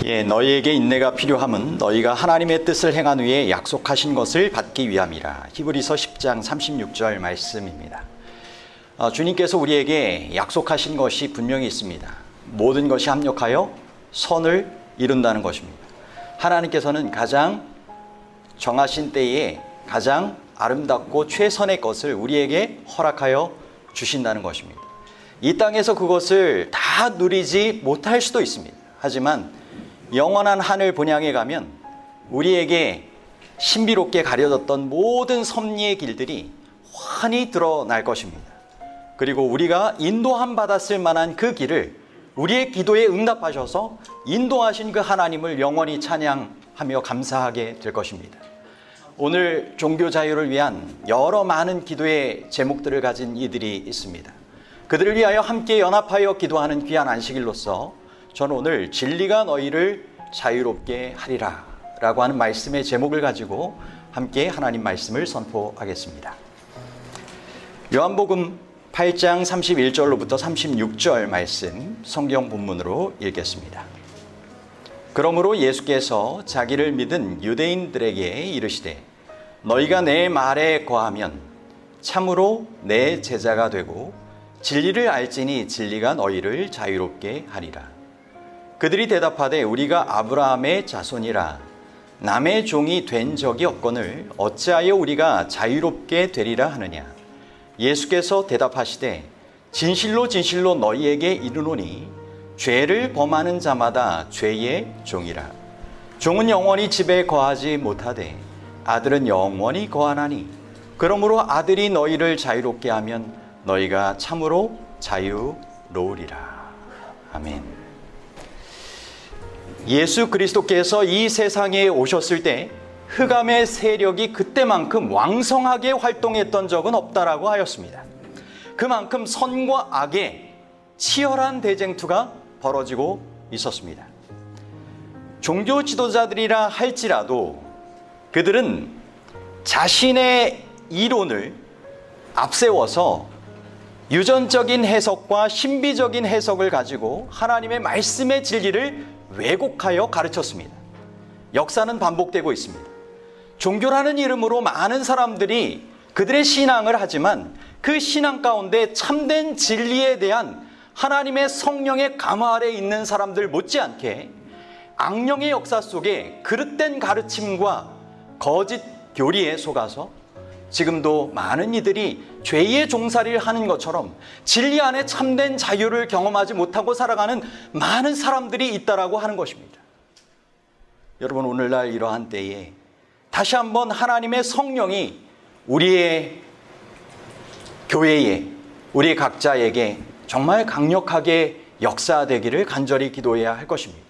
너희에게 인내가 필요함은 너희가 하나님의 뜻을 행한 후에 약속하신 것을 받기 위함이라. 히브리서 10장 36절 말씀입니다. 주님께서 우리에게 약속하신 것이 분명히 있습니다. 모든 것이 합력하여 선을 이룬다는 것입니다. 하나님께서는 가장 정하신 때에 가장 아름답고 최선의 것을 우리에게 허락하여 주신다는 것입니다. 이 땅에서 그것을 다 누리지 못할 수도 있습니다. 하지만 영원한 하늘 본향에 가면 우리에게 신비롭게 가려졌던 모든 섭리의 길들이 환히 드러날 것입니다. 그리고 우리가 인도함 받았을 만한 그 길을 우리의 기도에 응답하셔서 인도하신 그 하나님을 영원히 찬양하며 감사하게 될 것입니다. 오늘 종교 자유를 위한 여러 많은 기도의 제목들을 가진 이들이 있습니다. 그들을 위하여 함께 연합하여 기도하는 귀한 안식일로서 저는 오늘 진리가 너희를 자유롭게 하리라 라고 하는 말씀의 제목을 가지고 함께 하나님 말씀을 선포하겠습니다. 요한복음 8장 31절로부터 36절 말씀 성경 본문으로 읽겠습니다. 그러므로 예수께서 자기를 믿은 유대인들에게 이르시되 너희가 내 말에 거하면 참으로 내 제자가 되고 진리를 알지니 진리가 너희를 자유롭게 하리라. 그들이 대답하되 우리가 아브라함의 자손이라 남의 종이 된 적이 없거늘 어찌하여 우리가 자유롭게 되리라 하느냐. 예수께서 대답하시되 진실로 진실로 너희에게 이르노니 죄를 범하는 자마다 죄의 종이라. 종은 영원히 집에 거하지 못하되 아들은 영원히 거하나니 그러므로 아들이 너희를 자유롭게 하면 너희가 참으로 자유로우리라. 아멘. 예수 그리스도께서 이 세상에 오셨을 때 흑암의 세력이 그때만큼 왕성하게 활동했던 적은 없다라고 하였습니다. 그만큼 선과 악의 치열한 대쟁투가 벌어지고 있었습니다. 종교 지도자들이라 할지라도 그들은 자신의 이론을 앞세워서 유전적인 해석과 신비적인 해석을 가지고 하나님의 말씀의 진리를 왜곡하여 가르쳤습니다. 역사는 반복되고 있습니다. 종교라는 이름으로 많은 사람들이 그들의 신앙을 하지만 그 신앙 가운데 참된 진리에 대한 하나님의 성령의 감화 아래 있는 사람들 못지않게 악령의 역사 속에 그릇된 가르침과 거짓 교리에 속아서 지금도 많은 이들이 죄의 종살이를 하는 것처럼 진리 안에 참된 자유를 경험하지 못하고 살아가는 많은 사람들이 있다라고 하는 것입니다. 여러분, 오늘날 이러한 때에 다시 한번 하나님의 성령이 우리의 교회에, 우리 각자에게 정말 강력하게 역사되기를 간절히 기도해야 할 것입니다.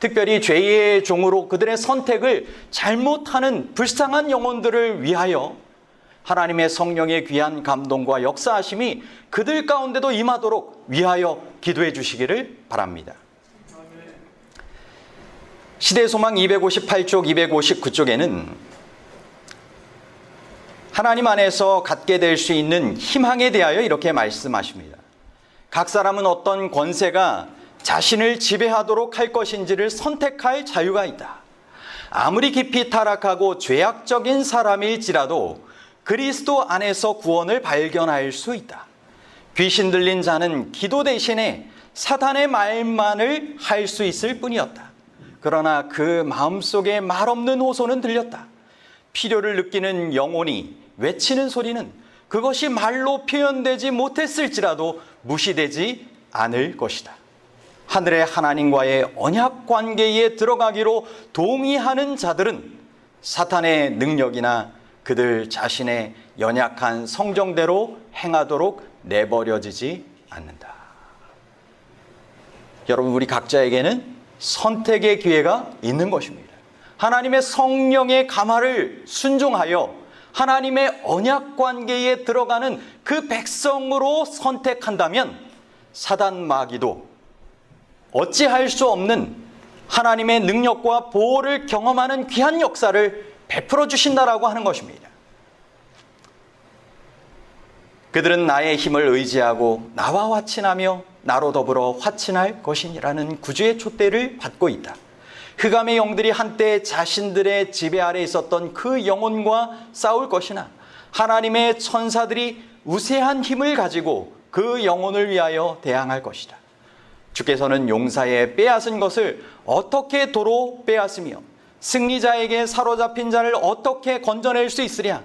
특별히 죄의 종으로 그들의 선택을 잘못하는 불쌍한 영혼들을 위하여 하나님의 성령의 귀한 감동과 역사하심이 그들 가운데도 임하도록 위하여 기도해 주시기를 바랍니다. 시대소망 258쪽 259쪽에는 하나님 안에서 갖게 될 수 있는 희망에 대하여 이렇게 말씀하십니다. 각 사람은 어떤 권세가 자신을 지배하도록 할 것인지를 선택할 자유가 있다. 아무리 깊이 타락하고 죄악적인 사람일지라도 그리스도 안에서 구원을 발견할 수 있다. 귀신 들린 자는 기도 대신에 사탄의 말만을 할 수 있을 뿐이었다. 그러나 그 마음속에 말없는 호소는 들렸다. 필요를 느끼는 영혼이 외치는 소리는 그것이 말로 표현되지 못했을지라도 무시되지 않을 것이다. 하늘의 하나님과의 언약 관계에 들어가기로 동의하는 자들은 사탄의 능력이나 그들 자신의 연약한 성정대로 행하도록 내버려지지 않는다. 여러분, 우리 각자에게는 선택의 기회가 있는 것입니다. 하나님의 성령의 감화를 순종하여 하나님의 언약 관계에 들어가는 그 백성으로 선택한다면 사단 마귀도 어찌할 수 없는 하나님의 능력과 보호를 경험하는 귀한 역사를 베풀어 주신다라고 하는 것입니다. 그들은 나의 힘을 의지하고 나와 화친하며 나로 더불어 화친할 것이라는 구주의 촛대를 받고 있다. 흑암의 영들이 한때 자신들의 지배 아래 있었던 그 영혼과 싸울 것이나 하나님의 천사들이 우세한 힘을 가지고 그 영혼을 위하여 대항할 것이다. 주께서는 용사의 빼앗은 것을 어떻게 도로 빼앗으며 승리자에게 사로잡힌 자를 어떻게 건져낼 수 있으랴.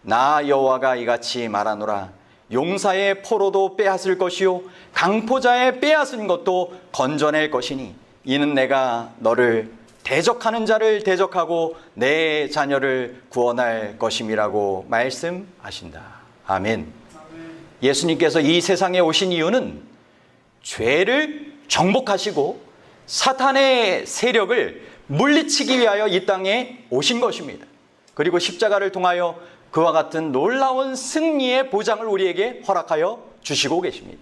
나 여호와가 이같이 말하노라. 용사의 포로도 빼앗을 것이요 강포자의 빼앗은 것도 건져낼 것이니 이는 내가 너를 대적하는 자를 대적하고 내 자녀를 구원할 것임이라고 말씀하신다. 아멘. 예수님께서 이 세상에 오신 이유는 죄를 정복하시고 사탄의 세력을 물리치기 위하여 이 땅에 오신 것입니다. 그리고 십자가를 통하여 그와 같은 놀라운 승리의 보장을 우리에게 허락하여 주시고 계십니다.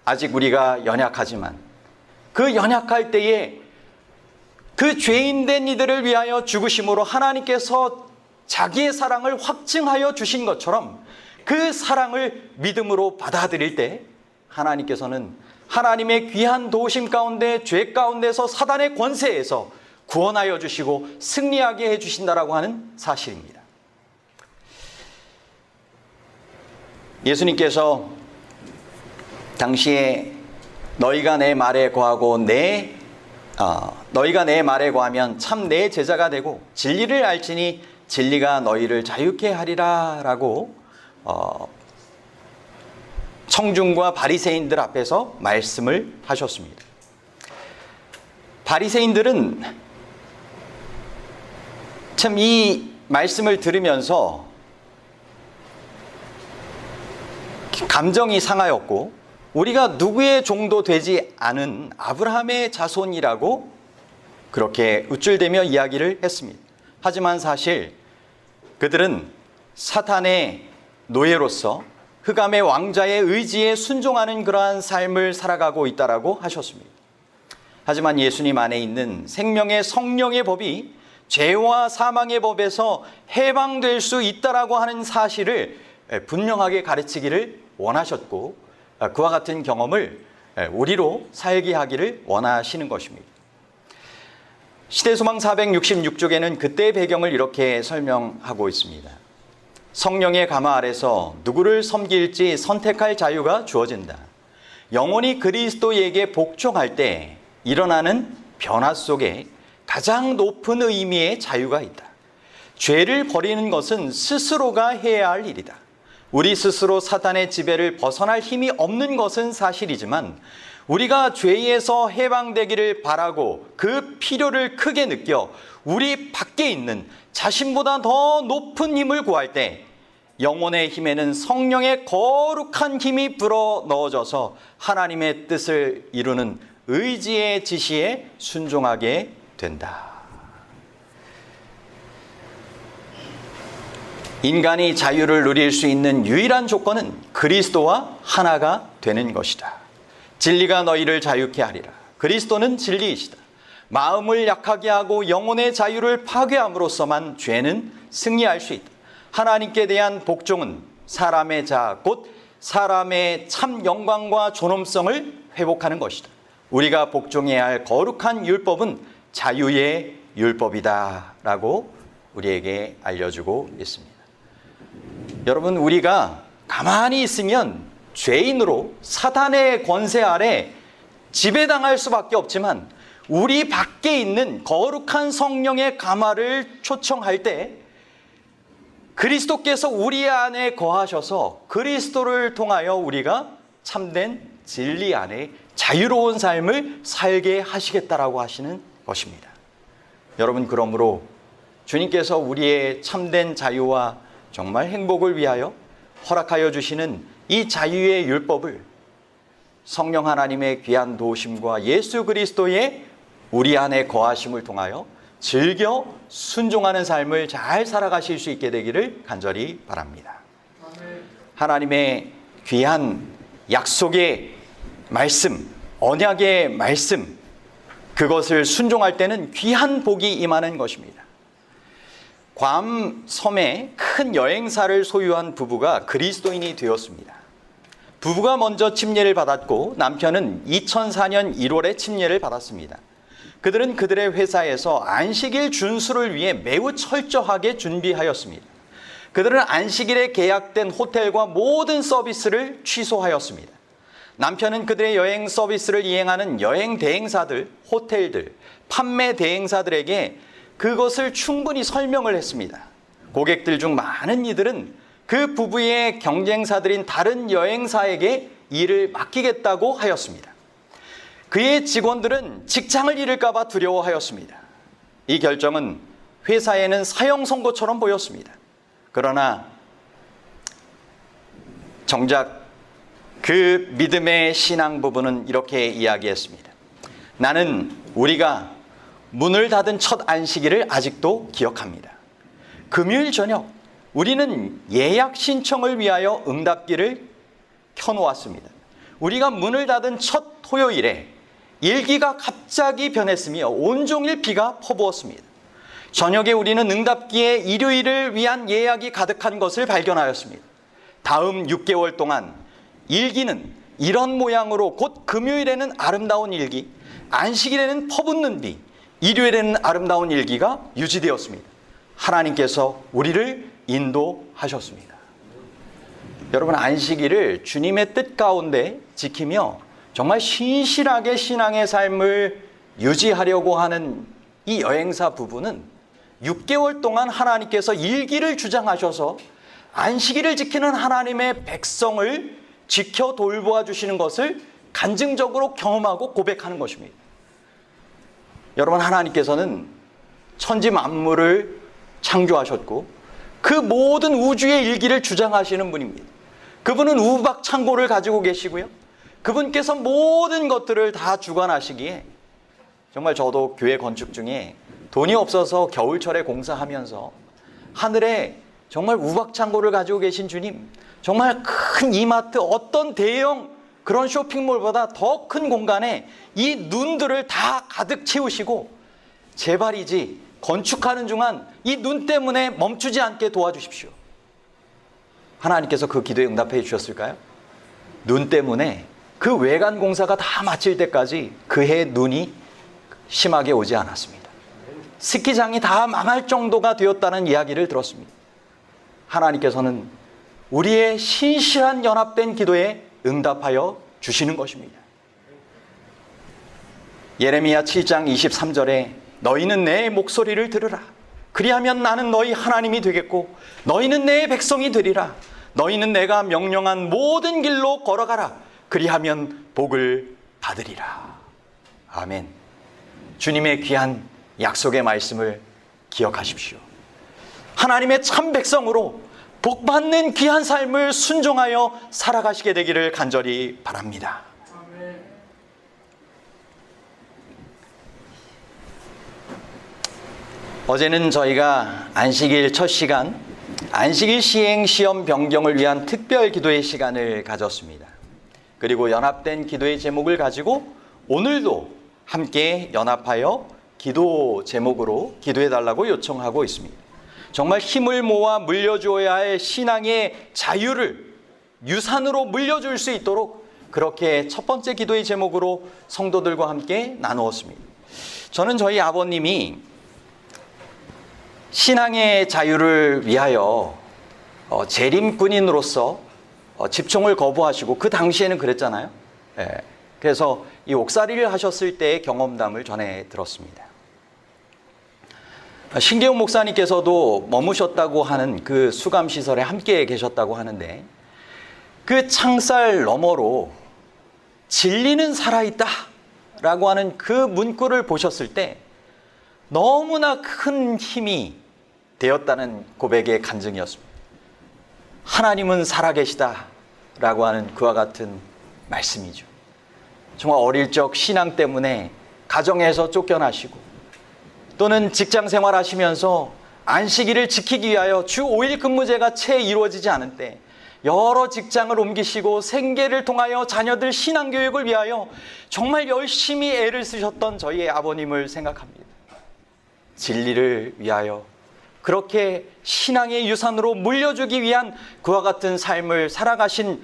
아직 우리가 연약하지만 그 연약할 때에 그 죄인된 이들을 위하여 죽으심으로 하나님께서 자기의 사랑을 확증하여 주신 것처럼 그 사랑을 믿음으로 받아들일 때 하나님께서는 하나님의 귀한 도우심 가운데 죄 가운데서 사단의 권세에서 구원하여 주시고 승리하게 해주신다라고 하는 사실입니다. 예수님께서 당시에 너희가 내 말에 거하고 너희가 내 말에 거하면 참 내 제자가 되고 진리를 알지니 진리가 너희를 자유케 하리라 라고 청중과 바리새인들 앞에서 말씀을 하셨습니다. 바리새인들은 참 이 말씀을 들으면서 감정이 상하였고 우리가 누구의 종도 되지 않은 아브라함의 자손이라고 그렇게 우쭐대며 이야기를 했습니다. 하지만 사실 그들은 사탄의 노예로서 흑암의 왕자의 의지에 순종하는 그러한 삶을 살아가고 있다라고 하셨습니다. 하지만 예수님 안에 있는 생명의 성령의 법이 죄와 사망의 법에서 해방될 수 있다라고 하는 사실을 분명하게 가르치기를 원하셨고 그와 같은 경험을 우리로 살게 하기를 원하시는 것입니다. 시대소망 466쪽에는 그때의 배경을 이렇게 설명하고 있습니다. 성령의 가마 아래서 누구를 섬길지 선택할 자유가 주어진다. 영혼이 그리스도에게 복종할 때 일어나는 변화 속에 가장 높은 의미의 자유가 있다. 죄를 버리는 것은 스스로가 해야 할 일이다. 우리 스스로 사탄의 지배를 벗어날 힘이 없는 것은 사실이지만 우리가 죄에서 해방되기를 바라고 그 필요를 크게 느껴 우리 밖에 있는 자신보다 더 높은 힘을 구할 때 영혼의 힘에는 성령의 거룩한 힘이 불어 넣어져서 하나님의 뜻을 이루는 의지의 지시에 순종하게 된다. 인간이 자유를 누릴 수 있는 유일한 조건은 그리스도와 하나가 되는 것이다. 진리가 너희를 자유케 하리라. 그리스도는 진리이시다. 마음을 약하게 하고 영혼의 자유를 파괴함으로써만 죄는 승리할 수 있다. 하나님께 대한 복종은 사람의 자아 곧 사람의 참 영광과 존엄성을 회복하는 것이다. 우리가 복종해야 할 거룩한 율법은 자유의 율법이다 라고 우리에게 알려주고 있습니다. 여러분, 우리가 가만히 있으면 죄인으로 사탄의 권세 아래 지배당할 수밖에 없지만 우리 밖에 있는 거룩한 성령의 가마를 초청할 때 그리스도께서 우리 안에 거하셔서 그리스도를 통하여 우리가 참된 진리 안에 자유로운 삶을 살게 하시겠다라고 하시는 것입니다. 여러분, 그러므로 주님께서 우리의 참된 자유와 정말 행복을 위하여 허락하여 주시는 이 자유의 율법을 성령 하나님의 귀한 도우심과 예수 그리스도의 우리 안에 거하심을 통하여 즐겨 순종하는 삶을 잘 살아가실 수 있게 되기를 간절히 바랍니다. 하나님의 귀한 약속의 말씀, 언약의 말씀, 그것을 순종할 때는 귀한 복이 임하는 것입니다. 괌 섬에 큰 여행사를 소유한 부부가 그리스도인이 되었습니다. 부부가 먼저 침례를 받았고 남편은 2004년 1월에 침례를 받았습니다. 그들은 그들의 회사에서 안식일 준수를 위해 매우 철저하게 준비하였습니다. 그들은 안식일에 계약된 호텔과 모든 서비스를 취소하였습니다. 남편은 그들의 여행 서비스를 이행하는 여행 대행사들, 호텔들, 판매 대행사들에게 그것을 충분히 설명을 했습니다. 고객들 중 많은 이들은 그 부부의 경쟁사들인 다른 여행사에게 일을 맡기겠다고 하였습니다. 그의 직원들은 직장을 잃을까 봐 두려워하였습니다. 이 결정은 회사에는 사형 선고처럼 보였습니다. 그러나 정작 그 믿음의 신앙 부부는 이렇게 이야기했습니다. 나는 우리가 문을 닫은 첫 안식일을 아직도 기억합니다. 금요일 저녁 우리는 예약 신청을 위하여 응답기를 켜놓았습니다. 우리가 문을 닫은 첫 토요일에 일기가 갑자기 변했으며 온종일 비가 퍼부었습니다. 저녁에 우리는 응답기에 일요일을 위한 예약이 가득한 것을 발견하였습니다. 다음 6개월 동안 일기는 이런 모양으로 곧 금요일에는 아름다운 일기, 안식일에는 퍼붓는 비, 일요일에는 아름다운 일기가 유지되었습니다. 하나님께서 우리를 인도하셨습니다. 여러분, 안식일을 주님의 뜻 가운데 지키며 정말 신실하게 신앙의 삶을 유지하려고 하는 이 여행사 부부는 6개월 동안 하나님께서 일기를 주장하셔서 안식일을 지키는 하나님의 백성을 지켜 돌보아 주시는 것을 간증적으로 경험하고 고백하는 것입니다. 여러분, 하나님께서는 천지 만물을 창조하셨고 그 모든 우주의 일기를 주장하시는 분입니다. 그분은 우박 창고를 가지고 계시고요. 그분께서 모든 것들을 다 주관하시기에 정말 저도 교회 건축 중에 돈이 없어서 겨울철에 공사하면서 하늘에 정말 우박 창고를 가지고 계신 주님, 정말 큰 이마트, 어떤 대형 그런 쇼핑몰보다 더 큰 공간에 이 눈들을 다 가득 채우시고 제발이지 건축하는 중간 이 눈 때문에 멈추지 않게 도와주십시오. 하나님께서 그 기도에 응답해 주셨을까요? 눈 때문에 그 외관 공사가 다 마칠 때까지 그해 눈이 심하게 오지 않았습니다. 스키장이 다 망할 정도가 되었다는 이야기를 들었습니다. 하나님께서는 우리의 신실한 연합된 기도에 응답하여 주시는 것입니다. 예레미야 7장 23절에 너희는 내 목소리를 들으라. 그리하면 나는 너희 하나님이 되겠고 너희는 내 백성이 되리라. 너희는 내가 명령한 모든 길로 걸어가라. 그리하면 복을 받으리라. 아멘. 주님의 귀한 약속의 말씀을 기억하십시오. 하나님의 참 백성으로 복받는 귀한 삶을 순종하여 살아가시게 되기를 간절히 바랍니다. 어제는 저희가 안식일 첫 시간, 안식일 시행 시험 변경을 위한 특별 기도의 시간을 가졌습니다. 그리고 연합된 기도의 제목을 가지고 오늘도 함께 연합하여 기도 제목으로 기도해달라고 요청하고 있습니다. 정말 힘을 모아 물려주어야 할 신앙의 자유를 유산으로 물려줄 수 있도록 그렇게 첫 번째 기도의 제목으로 성도들과 함께 나누었습니다. 저는 저희 아버님이 신앙의 자유를 위하여 재림군인으로서 집총을 거부하시고 그 당시에는 그랬잖아요. 그래서 이 옥살이를 하셨을 때의 경험담을 전해 들었습니다. 신계훈 목사님께서도 머무셨다고 하는 그 수감시설에 함께 계셨다고 하는데 그 창살 너머로 진리는 살아있다 라고 하는 그 문구를 보셨을 때 너무나 큰 힘이 되었다는 고백의 간증이었습니다. 하나님은 살아계시다 라고 하는 그와 같은 말씀이죠. 정말 어릴 적 신앙 때문에 가정에서 쫓겨나시고 또는 직장 생활하시면서 안식일을 지키기 위하여 주 5일 근무제가 채 이루어지지 않은 때 여러 직장을 옮기시고 생계를 통하여 자녀들 신앙교육을 위하여 정말 열심히 애를 쓰셨던 저희의 아버님을 생각합니다. 진리를 위하여 그렇게 신앙의 유산으로 물려주기 위한 그와 같은 삶을 살아가신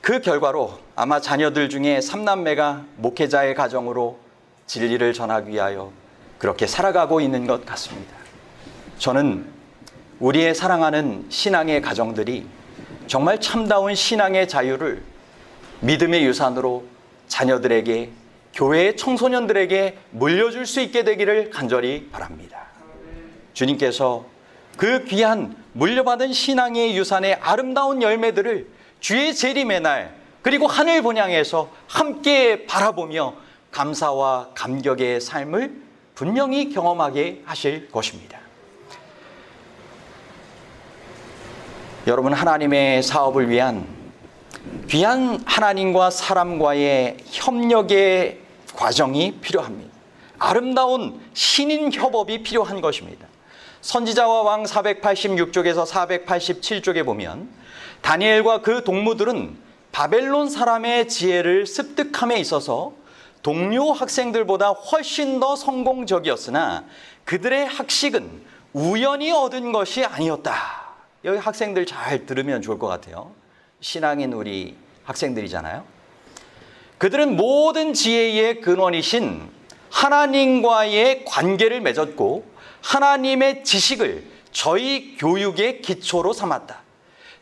그 결과로 아마 자녀들 중에 3남매가 목회자의 가정으로 진리를 전하기 위하여 그렇게 살아가고 있는 것 같습니다. 저는 우리의 사랑하는 신앙의 가정들이 정말 참다운 신앙의 자유를 믿음의 유산으로 자녀들에게, 교회의 청소년들에게 물려줄 수 있게 되기를 간절히 바랍니다. 주님께서 그 귀한 물려받은 신앙의 유산의 아름다운 열매들을 주의 재림의 날, 그리고 하늘 본향에서 함께 바라보며 감사와 감격의 삶을 분명히 경험하게 하실 것입니다. 여러분, 하나님의 사업을 위한 귀한 하나님과 사람과의 협력의 과정이 필요합니다. 아름다운 신인 협업이 필요한 것입니다. 선지자와 왕 486쪽에서 487쪽에 보면 다니엘과 그 동무들은 바벨론 사람의 지혜를 습득함에 있어서 동료 학생들보다 훨씬 더 성공적이었으나 그들의 학식은 우연히 얻은 것이 아니었다. 여기 학생들 잘 들으면 좋을 것 같아요. 신앙인 우리 학생들이잖아요. 그들은 모든 지혜의 근원이신 하나님과의 관계를 맺었고 하나님의 지식을 저희 교육의 기초로 삼았다.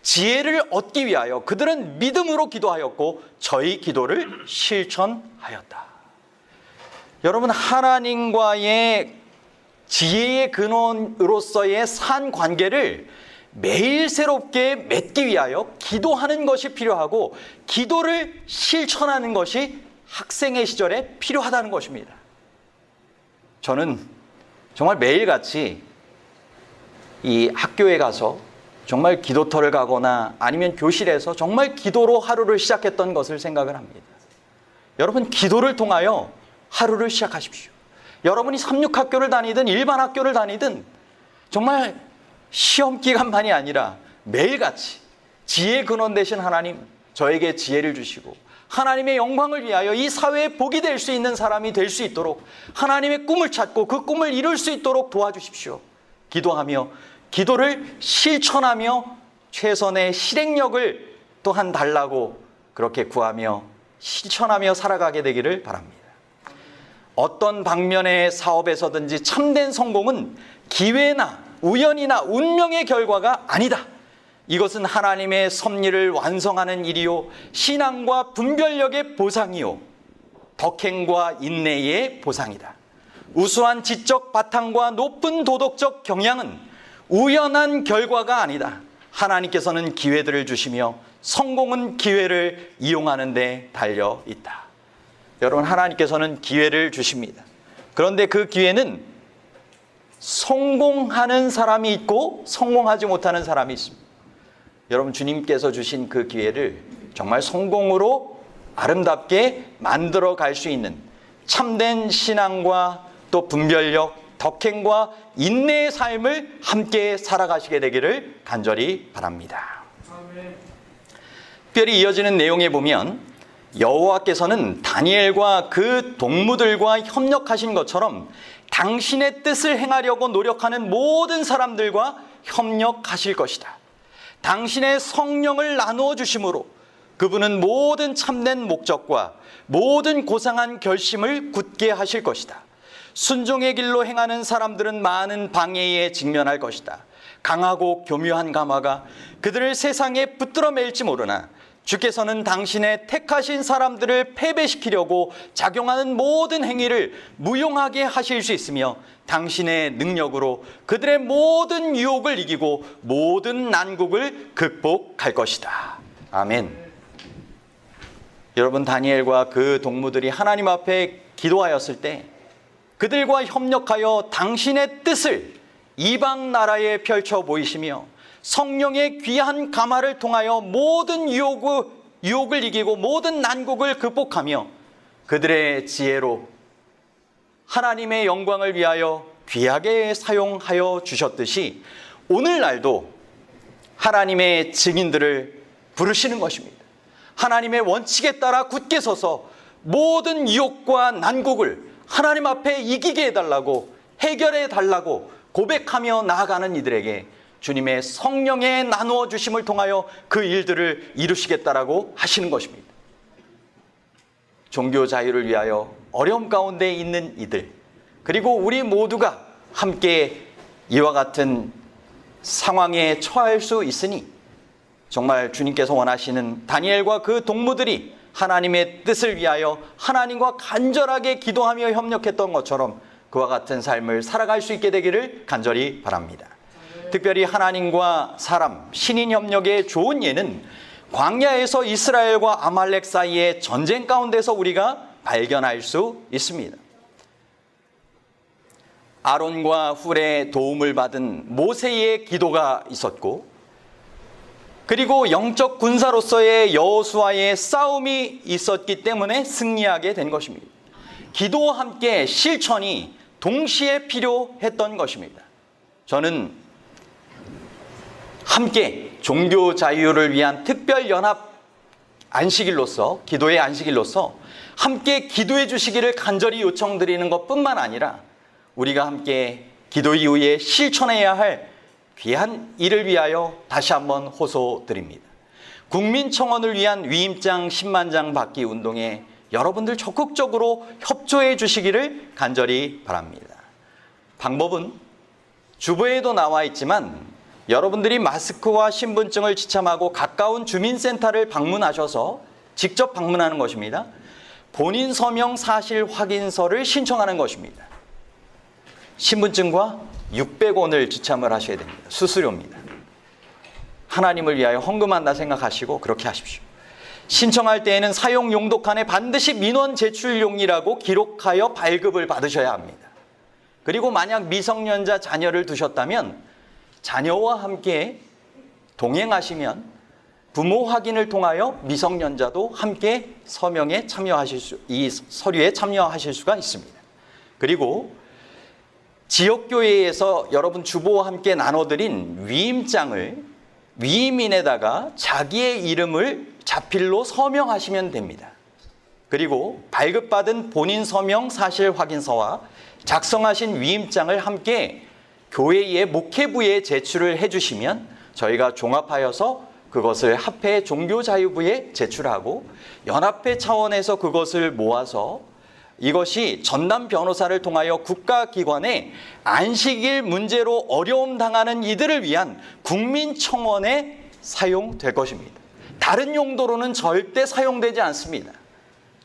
지혜를 얻기 위하여 그들은 믿음으로 기도하였고 저희 기도를 실천하였다. 여러분, 하나님과의 지혜의 근원으로서의 산 관계를 매일 새롭게 맺기 위하여 기도하는 것이 필요하고 기도를 실천하는 것이 학생의 시절에 필요하다는 것입니다. 저는 정말 매일같이 이 학교에 가서 정말 기도터를 가거나 아니면 교실에서 정말 기도로 하루를 시작했던 것을 생각을 합니다. 여러분, 기도를 통하여 하루를 시작하십시오. 여러분이 삼육학교를 다니든 일반 학교를 다니든 정말 시험 기간만이 아니라 매일같이 지혜의 근원 되신 하나님, 저에게 지혜를 주시고 하나님의 영광을 위하여 이 사회에 복이 될 수 있는 사람이 될 수 있도록 하나님의 꿈을 찾고 그 꿈을 이룰 수 있도록 도와주십시오. 기도하며 기도를 실천하며 최선의 실행력을 또한 달라고 그렇게 구하며 실천하며 살아가게 되기를 바랍니다. 어떤 방면의 사업에서든지 참된 성공은 기회나 우연이나 운명의 결과가 아니다. 이것은 하나님의 섭리를 완성하는 일이요 신앙과 분별력의 보상이요 덕행과 인내의 보상이다. 우수한 지적 바탕과 높은 도덕적 경향은 우연한 결과가 아니다. 하나님께서는 기회들을 주시며 성공은 기회를 이용하는 데 달려 있다. 여러분, 하나님께서는 기회를 주십니다. 그런데 그 기회는 성공하는 사람이 있고 성공하지 못하는 사람이 있습니다. 여러분, 주님께서 주신 그 기회를 정말 성공으로 아름답게 만들어 갈 수 있는 참된 신앙과 또 분별력, 덕행과 인내의 삶을 함께 살아가시게 되기를 간절히 바랍니다. 특별히 이어지는 내용에 보면 여호와께서는 다니엘과 그 동무들과 협력하신 것처럼 당신의 뜻을 행하려고 노력하는 모든 사람들과 협력하실 것이다. 당신의 성령을 나누어 주심으로 그분은 모든 참된 목적과 모든 고상한 결심을 굳게 하실 것이다. 순종의 길로 행하는 사람들은 많은 방해에 직면할 것이다. 강하고 교묘한 감화가 그들을 세상에 붙들어 맬지 모르나 주께서는 당신의 택하신 사람들을 패배시키려고 작용하는 모든 행위를 무용하게 하실 수 있으며 당신의 능력으로 그들의 모든 유혹을 이기고 모든 난국을 극복할 것이다. 아멘. 여러분, 다니엘과 그 동무들이 하나님 앞에 기도하였을 때 그들과 협력하여 당신의 뜻을 이방 나라에 펼쳐 보이시며 성령의 귀한 감화를 통하여 모든 유혹을 이기고 모든 난국을 극복하며 그들의 지혜로 하나님의 영광을 위하여 귀하게 사용하여 주셨듯이 오늘날도 하나님의 증인들을 부르시는 것입니다. 하나님의 원칙에 따라 굳게 서서 모든 유혹과 난국을 하나님 앞에 이기게 해달라고, 해결해 달라고 고백하며 나아가는 이들에게 주님의 성령의 나누어 주심을 통하여 그 일들을 이루시겠다라고 하시는 것입니다. 종교 자유를 위하여 어려움 가운데 있는 이들, 그리고 우리 모두가 함께 이와 같은 상황에 처할 수 있으니 정말 주님께서 원하시는 다니엘과 그 동무들이 하나님의 뜻을 위하여 하나님과 간절하게 기도하며 협력했던 것처럼 그와 같은 삶을 살아갈 수 있게 되기를 간절히 바랍니다. 특별히 하나님과 사람, 신인 협력의 좋은 예는 광야에서 이스라엘과 아말렉 사이의 전쟁 가운데서 우리가 발견할 수 있습니다. 아론과 훌의 도움을 받은 모세의 기도가 있었고, 그리고 영적 군사로서의 여호수아의 싸움이 있었기 때문에 승리하게 된 것입니다. 기도와 함께 실천이 동시에 필요했던 것입니다. 저는 함께 종교 자유를 위한 특별연합 안식일로서, 기도의 안식일로서 함께 기도해 주시기를 간절히 요청드리는 것뿐만 아니라 우리가 함께 기도 이후에 실천해야 할 귀한 일을 위하여 다시 한번 호소드립니다. 국민청원을 위한 위임장 10만 장 받기 운동에 여러분들 적극적으로 협조해 주시기를 간절히 바랍니다. 방법은 주보에도 나와 있지만 여러분들이 마스크와 신분증을 지참하고 가까운 주민센터를 방문하셔서 직접 방문하는 것입니다. 본인 서명 사실 확인서를 신청하는 것입니다. 신분증과 600원을 지참을 하셔야 됩니다. 수수료입니다. 하나님을 위하여 헌금한다 생각하시고 그렇게 하십시오. 신청할 때에는 사용 용도 칸에 반드시 민원 제출용이라고 기록하여 발급을 받으셔야 합니다. 그리고 만약 미성년자 자녀를 두셨다면 자녀와 함께 동행하시면 부모 확인을 통하여 미성년자도 함께 서명에 참여하실 이 서류에 참여하실 수가 있습니다. 그리고 지역교회에서 여러분 주보와 함께 나눠드린 위임장을 위임인에다가 자기의 이름을 자필로 서명하시면 됩니다. 그리고 발급받은 본인 서명 사실 확인서와 작성하신 위임장을 함께 교회의 목회부에 제출을 해주시면 저희가 종합하여서 그것을 합회 종교자유부에 제출하고 연합회 차원에서 그것을 모아서 이것이 전담 변호사를 통하여 국가기관에 안식일 문제로 어려움 당하는 이들을 위한 국민청원에 사용될 것입니다. 다른 용도로는 절대 사용되지 않습니다.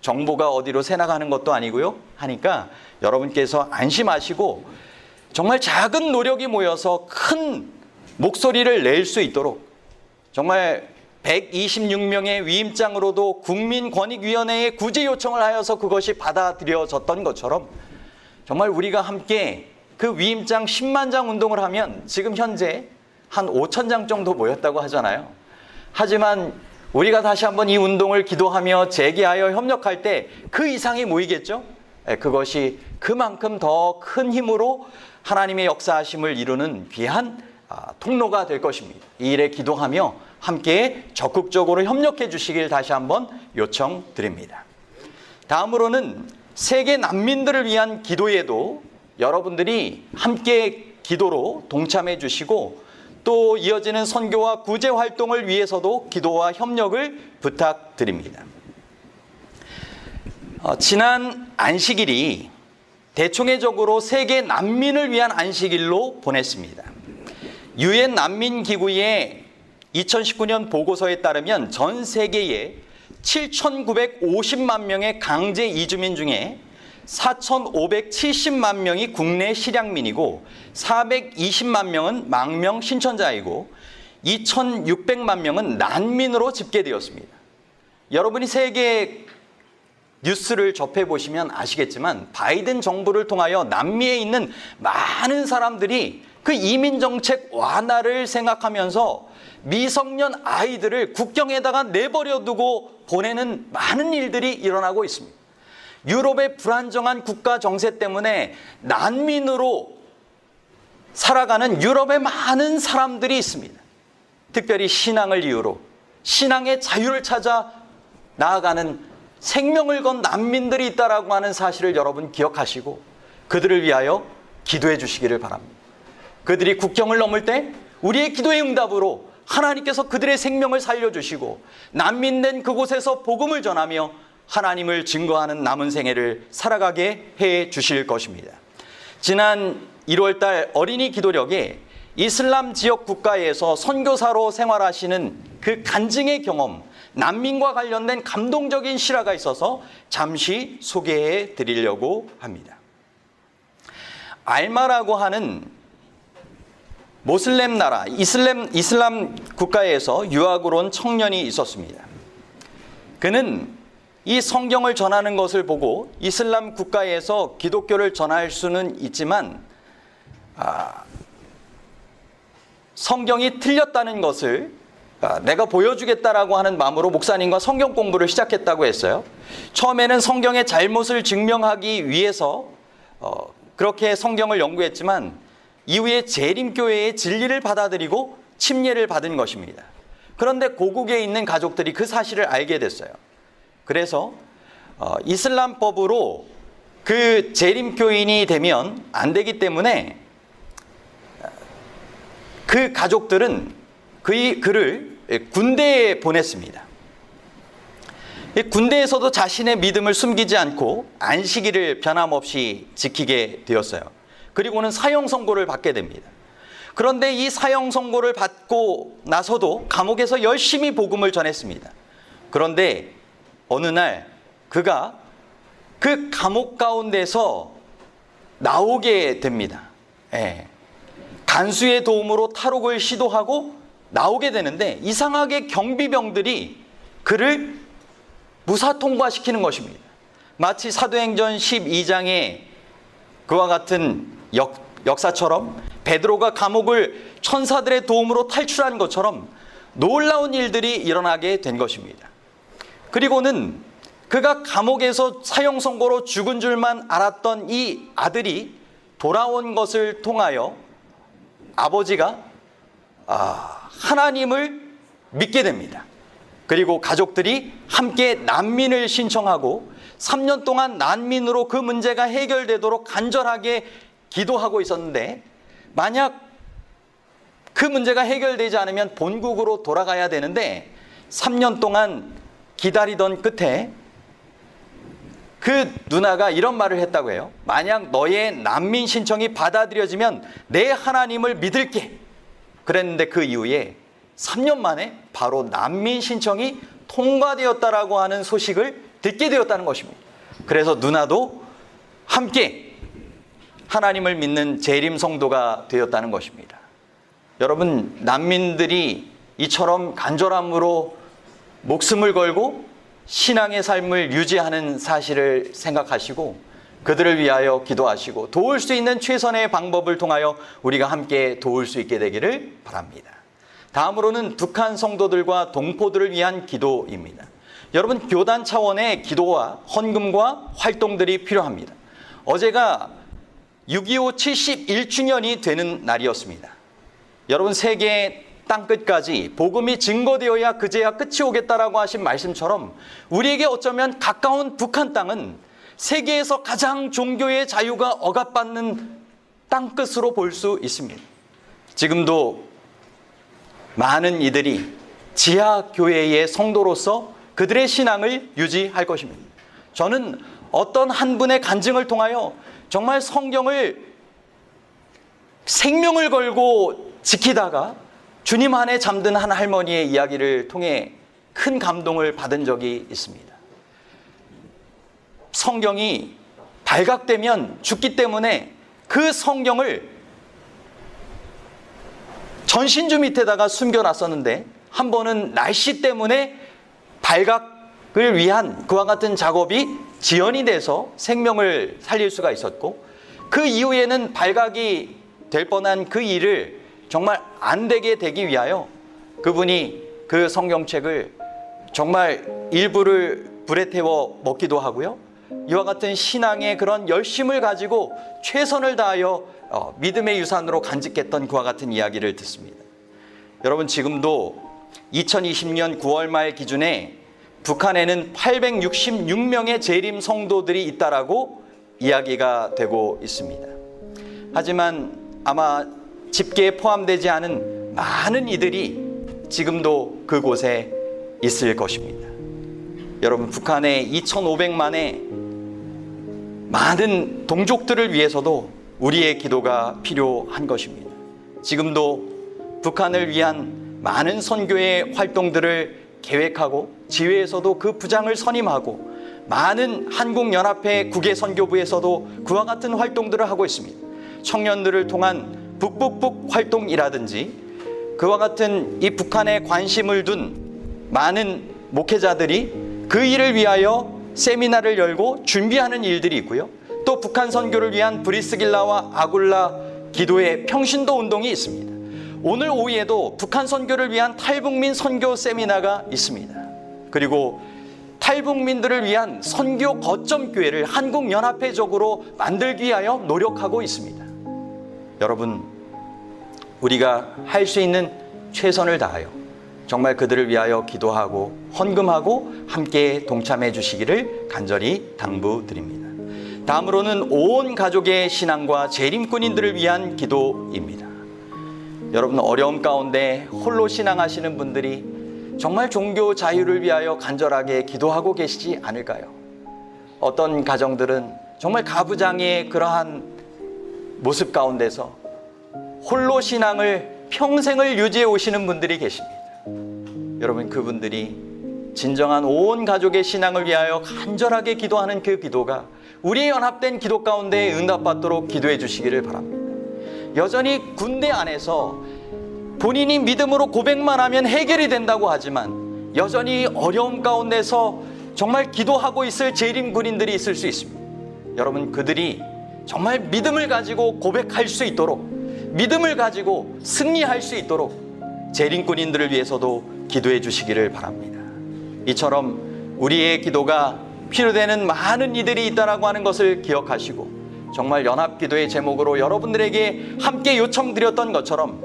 정보가 어디로 새나가는 것도 아니고요. 하니까 여러분께서 안심하시고 정말 작은 노력이 모여서 큰 목소리를 낼 수 있도록 정말 126명의 위임장으로도 국민권익위원회에 구제 요청을 하여서 그것이 받아들여졌던 것처럼 정말 우리가 함께 그 위임장 10만 장 운동을 하면 지금 현재 한 5천 장 정도 모였다고 하잖아요. 하지만 우리가 다시 한번 이 운동을 기도하며 재개하여 협력할 때 그 이상이 모이겠죠? 그것이 그만큼 더 큰 힘으로 하나님의 역사하심을 이루는 귀한 통로가 될 것입니다. 이 일에 기도하며 함께 적극적으로 협력해 주시길 다시 한번 요청드립니다. 다음으로는 세계 난민들을 위한 기도에도 여러분들이 함께 기도로 동참해 주시고 또 이어지는 선교와 구제 활동을 위해서도 기도와 협력을 부탁드립니다. 지난 안식일이 대총회적으로 세계 난민을 위한 안식일로 보냈습니다. 유엔 난민기구의 2019년 보고서에 따르면 전 세계에 7,950만 명의 강제 이주민 중에 4,570만 명이 국내 실향민이고 420만 명은 망명 신천자이고 2,600만 명은 난민으로 집계되었습니다. 여러분이 세계 뉴스를 접해보시면 아시겠지만 바이든 정부를 통하여 남미에 있는 많은 사람들이 그 이민정책 완화를 생각하면서 미성년 아이들을 국경에다가 내버려 두고 보내는 많은 일들이 일어나고 있습니다. 유럽의 불안정한 국가 정세 때문에 난민으로 살아가는 유럽의 많은 사람들이 있습니다. 특별히 신앙을 이유로 신앙의 자유를 찾아 나아가는 생명을 건 난민들이 있다라고 하는 사실을 여러분 기억하시고 그들을 위하여 기도해 주시기를 바랍니다. 그들이 국경을 넘을 때 우리의 기도의 응답으로 하나님께서 그들의 생명을 살려주시고 난민된 그곳에서 복음을 전하며 하나님을 증거하는 남은 생애를 살아가게 해 주실 것입니다. 지난 1월 달 어린이 기도력에 이슬람 지역 국가에서 선교사로 생활하시는 그 간증의 경험, 난민과 관련된 감동적인 실화가 있어서 잠시 소개해 드리려고 합니다. 알마라고 하는 모슬렘 나라, 이슬람 국가에서 유학을 온 청년이 있었습니다. 그는 이 성경을 전하는 것을 보고 이슬람 국가에서 기독교를 전할 수는 있지만 성경이 틀렸다는 것을 내가 보여주겠다라고 하는 마음으로 목사님과 성경 공부를 시작했다고 했어요. 처음에는 성경의 잘못을 증명하기 위해서 그렇게 성경을 연구했지만 이후에 재림교회의 진리를 받아들이고 침례를 받은 것입니다. 그런데 고국에 있는 가족들이 그 사실을 알게 됐어요. 그래서 이슬람법으로 그 재림교인이 되면 안 되기 때문에 그 가족들은 그를 군대에 보냈습니다. 군대에서도 자신의 믿음을 숨기지 않고 안식일을 변함없이 지키게 되었어요. 그리고는 사형 선고를 받게 됩니다. 그런데 이 사형 선고를 받고 나서도 감옥에서 열심히 복음을 전했습니다. 그런데 어느 날 그가 그 감옥 가운데서 나오게 됩니다. 간수의 도움으로 탈옥을 시도하고 나오게 되는데 이상하게 경비병들이 그를 무사 통과시키는 것입니다. 마치 사도행전 12장에 그와 같은 역사처럼 베드로가 감옥을 천사들의 도움으로 탈출한 것처럼 놀라운 일들이 일어나게 된 것입니다. 그리고는 그가 감옥에서 사형 선고로 죽은 줄만 알았던 이 아들이 돌아온 것을 통하여 아버지가 하나님을 믿게 됩니다. 그리고 가족들이 함께 난민을 신청하고 3년 동안 난민으로 그 문제가 해결되도록 간절하게 기도하고 있었는데 만약 그 문제가 해결되지 않으면 본국으로 돌아가야 되는데 3년 동안 기다리던 끝에 그 누나가 이런 말을 했다고 해요. 만약 너의 난민 신청이 받아들여지면 내 하나님을 믿을게. 그랬는데 그 이후에 3년 만에 바로 난민 신청이 통과되었다라고 하는 소식을 듣게 되었다는 것입니다. 그래서 누나도 함께 하나님을 믿는 재림 성도가 되었다는 것입니다. 여러분, 난민들이 이처럼 간절함으로 목숨을 걸고 신앙의 삶을 유지하는 사실을 생각하시고 그들을 위하여 기도하시고 도울 수 있는 최선의 방법을 통하여 우리가 함께 도울 수 있게 되기를 바랍니다. 다음으로는 북한 성도들과 동포들을 위한 기도입니다. 여러분, 교단 차원의 기도와 헌금과 활동들이 필요합니다. 어제가 6.25 71주년이 되는 날이었습니다. 여러분, 세계 땅끝까지 복음이 증거되어야 그제야 끝이 오겠다라고 하신 말씀처럼 우리에게 어쩌면 가까운 북한 땅은 세계에서 가장 종교의 자유가 억압받는 땅끝으로 볼 수 있습니다. 지금도 많은 이들이 지하교회의 성도로서 그들의 신앙을 유지할 것입니다. 저는 어떤 한 분의 간증을 통하여 정말 성경을 생명을 걸고 지키다가 주님 안에 잠든 한 할머니의 이야기를 통해 큰 감동을 받은 적이 있습니다. 성경이 발각되면 죽기 때문에 그 성경을 전신주 밑에다가 숨겨놨었는데 한 번은 날씨 때문에 발각을 위한 그와 같은 작업이 지연이 돼서 생명을 살릴 수가 있었고 그 이후에는 발각이 될 뻔한 그 일을 정말 안 되게 되기 위하여 그분이 그 성경책을 정말 일부를 불에 태워 먹기도 하고요. 이와 같은 신앙의 그런 열심을 가지고 최선을 다하여 믿음의 유산으로 간직했던 그와 같은 이야기를 듣습니다. 여러분, 지금도 2020년 9월 말 기준에 북한에는 866명의 재림 성도들이 있다라고 이야기가 되고 있습니다. 하지만 아마 집계에 포함되지 않은 많은 이들이 지금도 그곳에 있을 것입니다. 여러분, 북한의 2,500만의 많은 동족들을 위해서도 우리의 기도가 필요한 것입니다. 지금도 북한을 위한 많은 선교의 활동들을 계획하고 지회에서도 그 부장을 선임하고 많은 한국연합회 국외선교부에서도 그와 같은 활동들을 하고 있습니다. 청년들을 통한 북북북 활동이라든지 그와 같은 이 북한에 관심을 둔 많은 목회자들이 그 일을 위하여 세미나를 열고 준비하는 일들이 있고요. 또 북한 선교를 위한 브리스길라와 아굴라 기도의 평신도 운동이 있습니다. 오늘 오후에도 북한 선교를 위한 탈북민 선교 세미나가 있습니다. 그리고 탈북민들을 위한 선교 거점 교회를 한국연합회적으로 만들기 위하여 노력하고 있습니다. 여러분, 우리가 할 수 있는 최선을 다하여 정말 그들을 위하여 기도하고 헌금하고 함께 동참해 주시기를 간절히 당부드립니다. 다음으로는 온 가족의 신앙과 재림꾼인들을 위한 기도입니다. 여러분, 어려움 가운데 홀로 신앙하시는 분들이 정말 종교 자유를 위하여 간절하게 기도하고 계시지 않을까요? 어떤 가정들은 정말 가부장의 그러한 모습 가운데서 홀로 신앙을 평생을 유지해 오시는 분들이 계십니다. 여러분, 그분들이 진정한 온 가족의 신앙을 위하여 간절하게 기도하는 그 기도가 우리의 연합된 기도 가운데 응답받도록 기도해 주시기를 바랍니다. 여전히 군대 안에서 본인이 믿음으로 고백만 하면 해결이 된다고 하지만 여전히 어려움 가운데서 정말 기도하고 있을 재림 군인들이 있을 수 있습니다. 여러분, 그들이 정말 믿음을 가지고 고백할 수 있도록, 믿음을 가지고 승리할 수 있도록 재림 군인들을 위해서도 기도해 주시기를 바랍니다. 이처럼 우리의 기도가 필요되는 많은 이들이 있다라고 하는 것을 기억하시고 정말 연합기도의 제목으로 여러분들에게 함께 요청드렸던 것처럼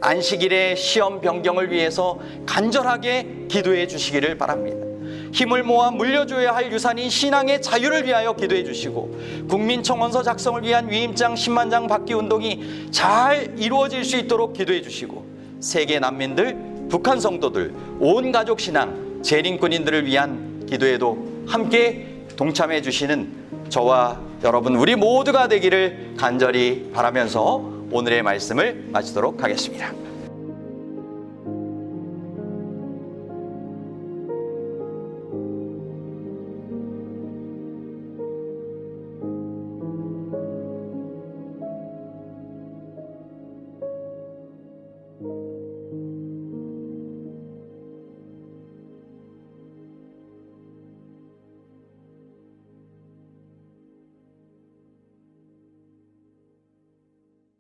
안식일의 시험 변경을 위해서 간절하게 기도해 주시기를 바랍니다. 힘을 모아 물려줘야 할 유산인 신앙의 자유를 위하여 기도해 주시고 국민청원서 작성을 위한 위임장 10만 장 받기 운동이 잘 이루어질 수 있도록 기도해 주시고 세계 난민들, 북한 성도들, 온 가족 신앙, 재림꾼인들을 위한 기도에도 함께 동참해 주시는 저와 여러분 우리 모두가 되기를 간절히 바라면서 오늘의 말씀을 마치도록 하겠습니다.